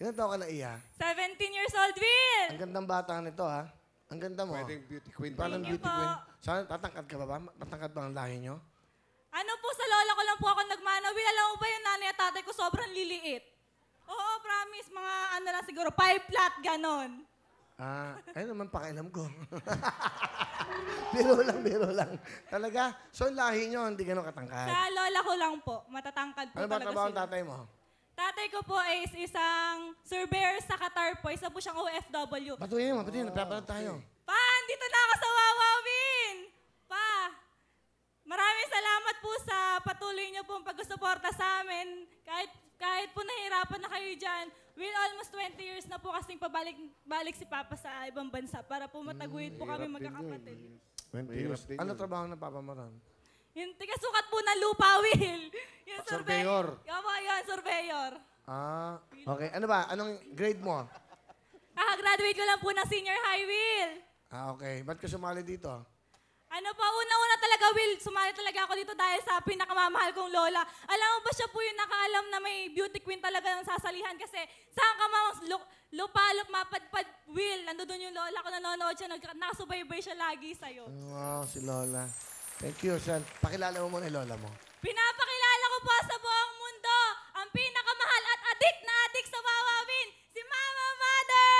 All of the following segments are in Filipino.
Ilan taon ka na, Iya? 17 years old, Will! Ang gandang bata nito, ha? Ang ganda mo. Pwedeng beauty queen. Parang Thank you beauty po. queen. Saan, tatangkad ka ba? Tatangkad ba ang lahi nyo? Ano po, sa lola ko lang po ako nagmana. Will, alam mo ba yung nanay at tatay ko sobrang liliit? Oo, promise. Mga ano lang siguro, 5 flat, ganon. Ayun naman pakialam ko. biro lang. Talaga? So, yung lahi nyo, hindi ganun katangkad. Sa lola ko lang po, matatangkad po Ano ba talaga trabaho ng sila. tatay mo? Tatay ko po is isang surveyor sa Qatar po. Isa po siyang OFW. Patuloy mo, napapanood tayo. Pa, dito na ako sa Wawawin! Pa, maraming salamat po sa patuloy niyo pong pag-suporta sa amin. Kahit po nahihirapan na kayo dyan. Will, almost 20 years na po kasing pabalik si Papa sa ibang bansa para po mataguyod po kami magkakapatid. 20 years. Ano trabaho ng papa mo ron? Yung tiga-sukat po ng lupa, Will. Yung Surveyor. Yan, surveyor. Okay. Ano ba? Anong grade mo? Kakagraduate ko lang po ng senior high, Will. Okay. Ba't ka sumali dito? Ano pa, una-una talaga, Will, sumali talaga ako dito dahil sa pinakamamahal kong lola. Alam mo ba siya po yung nakaalam na may beauty queen talaga ng sasalihan kasi saan ka lupalop, mapadpad, Will, nandoon yung lola ko, nanonood siya, nakasubaybay siya lagi sa'yo. Wow, si Lola. Thank you, Sel. Pakilala mo muna yung lola mo. Pinapakilala ko po sa buong mundo ang pinakamahal at adik na adik sa Wawawin, si Mama Mother!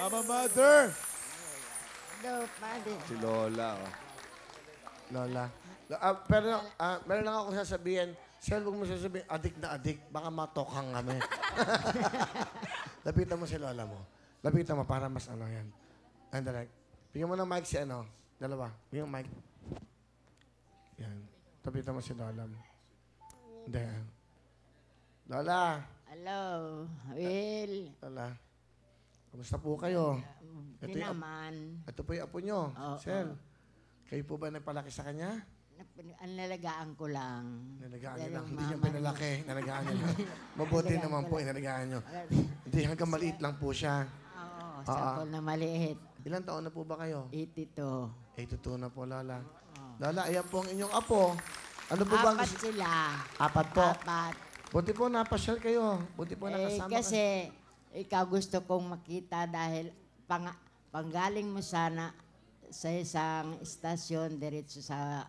Mama Mother! Si Lola, oh. Lola. Pero meron lang ako sasabihin. Sel, huwag mo sasabihin, adik na adik. Baka matokhang kami. Lapitan mo si Lola mo. Lapitan mo para mas ano yan. Andalek. Bigyan mo ng mic si ano. Dalawa. Bigyan mo mic. Yan. Lapitan mo si Lola mo. Hindi. Lola. Hello, Will. Lola. Kamusta po kayo? Di naman. Ito po yung apo nyo. Oo. Sel. Kayo po ba nagpalaki sa kanya? Ang nalagaan ko lang. Nalagaan niyo Pero lang. Hindi mama niyo pinalaki. Nalagaan niyo lang. Mabuti naman po, inalagaan niyo. Hindi, hanggang maliit lang po siya. Oo, sapol na maliit. Ilan taon na po ba kayo? 82. 82 na po, Lola. Lola, ayan po ang inyong apo. Ano po bang... Apat sila. Apat po. Apat. Buti po napasyal kayo. Buti po nakasama Kasi ikaw gusto kong makita dahil panggaling mo sana sa isang istasyon diretso sa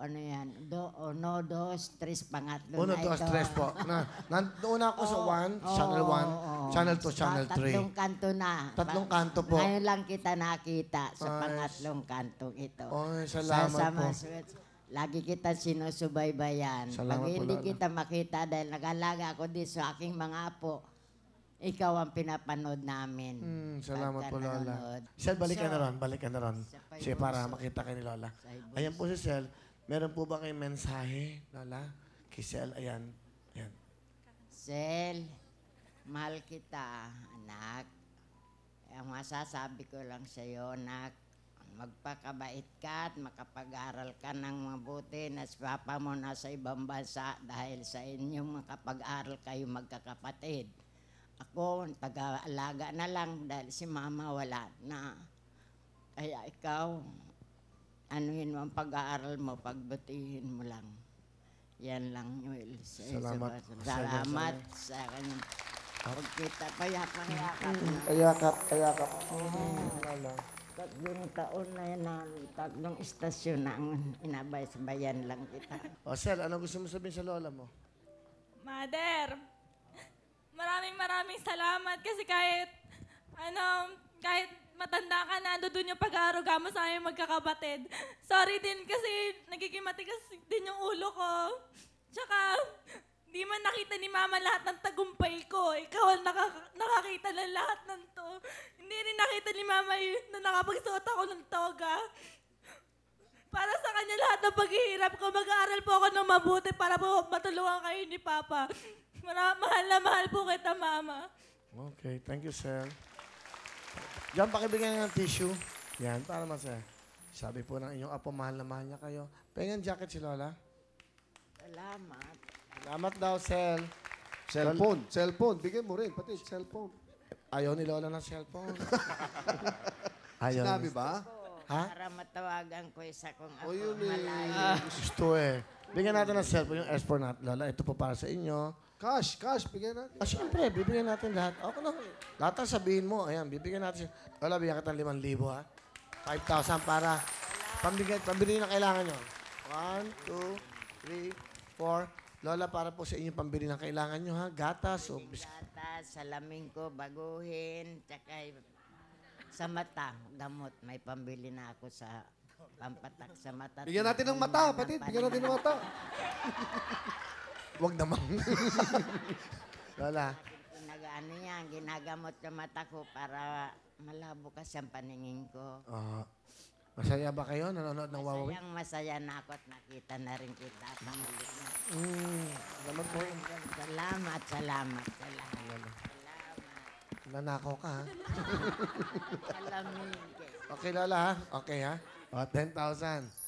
ano yan, dos, tres, pangatlo Uno, na dos, ito. tres po. Nauna ako sa 1, Channel 1, Channel 2, Channel 3. Tatlong kanto na. Tatlong kanto po. Ngayon lang kita nakita sa Ay, pangatlong kantong ito. Oy, salamat po. Lagi kita sinusubaybayan. Salamat Pag po, hindi Lola. kita makita dahil nag-alaga ako din sa aking mga apo, ikaw ang pinapanood namin. Salamat po, Pagka Lola. nanonood. Sel, balik ka na ron. Sa Sige, para makita kayo ni Lola. Ayan po si Sel. Meron po ba kayong mensahe, Lola? Kay Sel, ayan. Ayan. Sel, mahal kita, anak. Ang masasabi ko lang sa iyo, anak, magpakabait ka at makapag-aral ka ng mabuti na si Papa mo nasa ibang bansa dahil sa inyong makapag-aral kayo magkakapatid. Ako, taga-alaga na lang dahil si Mama wala na. Kaya ikaw, anuhin mo ang pag-aaral mo, pagbutihin mo lang. Yan lang, Will. Salamat. Salamat sa kanyang pagkita. Payapang-yakap na. Kayakap. Lola. Tatlong taon na yan, tatlong istasyon na ang inabay-sabayan lang kita. O, Sel, ano gusto mo sabihin sa Lola mo? Mother, maraming salamat kasi kahit matanda ka na, doon yung pag-aaruga mo sa aming magkakapatid. Sorry din kasi nagiging matigas din yung ulo ko. Tsaka, di man nakita ni Mama lahat ng tagumpay ko. Ikaw ang nakakita ng lahat ng to. Hindi rin nakita ni Mama na nakapagsuot ako ng toga. Para sa kanya lahat ng paghihirap ko, mag-aaral po ako ng mabuti para po matulungan kayo ni Papa. Mahal na mahal po kita, Mama. Okay, thank you, Sel. Diyan, pakibigyan ng tissue. Yan, para masaya. Sabi po ng inyong apo, mahal na mahal niya kayo. Pengen jacket si Lola. Salamat. Salamat daw, Sel. Cellphone. Bigyan mo rin, pati cellphone. Ayaw ni Lola ng cellphone. Ayaw. Sinabi ba? Ha? Para matawagan ko isa kong ako. O yun eh. malayo. Gusto eh. Bigyan natin ng cellphone, yung S4 natin, Lola. Ito po para sa inyo. Cash, bigyan natin. Ah, siyempre, bibigyan natin lahat. Okay na. Lahat ang sabihin mo. Ayan, bibigyan natin. Lola, bigyan kita ng 5,000, ha? 5,000 para pambili na kailangan nyo. 1, 2, 3, 4. Lola, para po sa inyo pambili ng kailangan nyo, ha? Gatas o Gatas, salamin ko, baguhin, tsaka sa mata, gamot. May pambili na ako sa pampatak sa mata. Bigyan natin ng mata, patid. Bigyan natin ng mata. Huwag naman. Lola, Ano yan, ginagamot sa mata ko para malabo kasi ang paningin ko. masaya ba kayo? Nanonood ng Wawawi? Masaya na ako at nakita na rin kita. Pangulit na. Naman po. Salamat. Nanakaw ka, ha? Salamin. Okay, Lola, ha? Okay, ha? O, 10,000.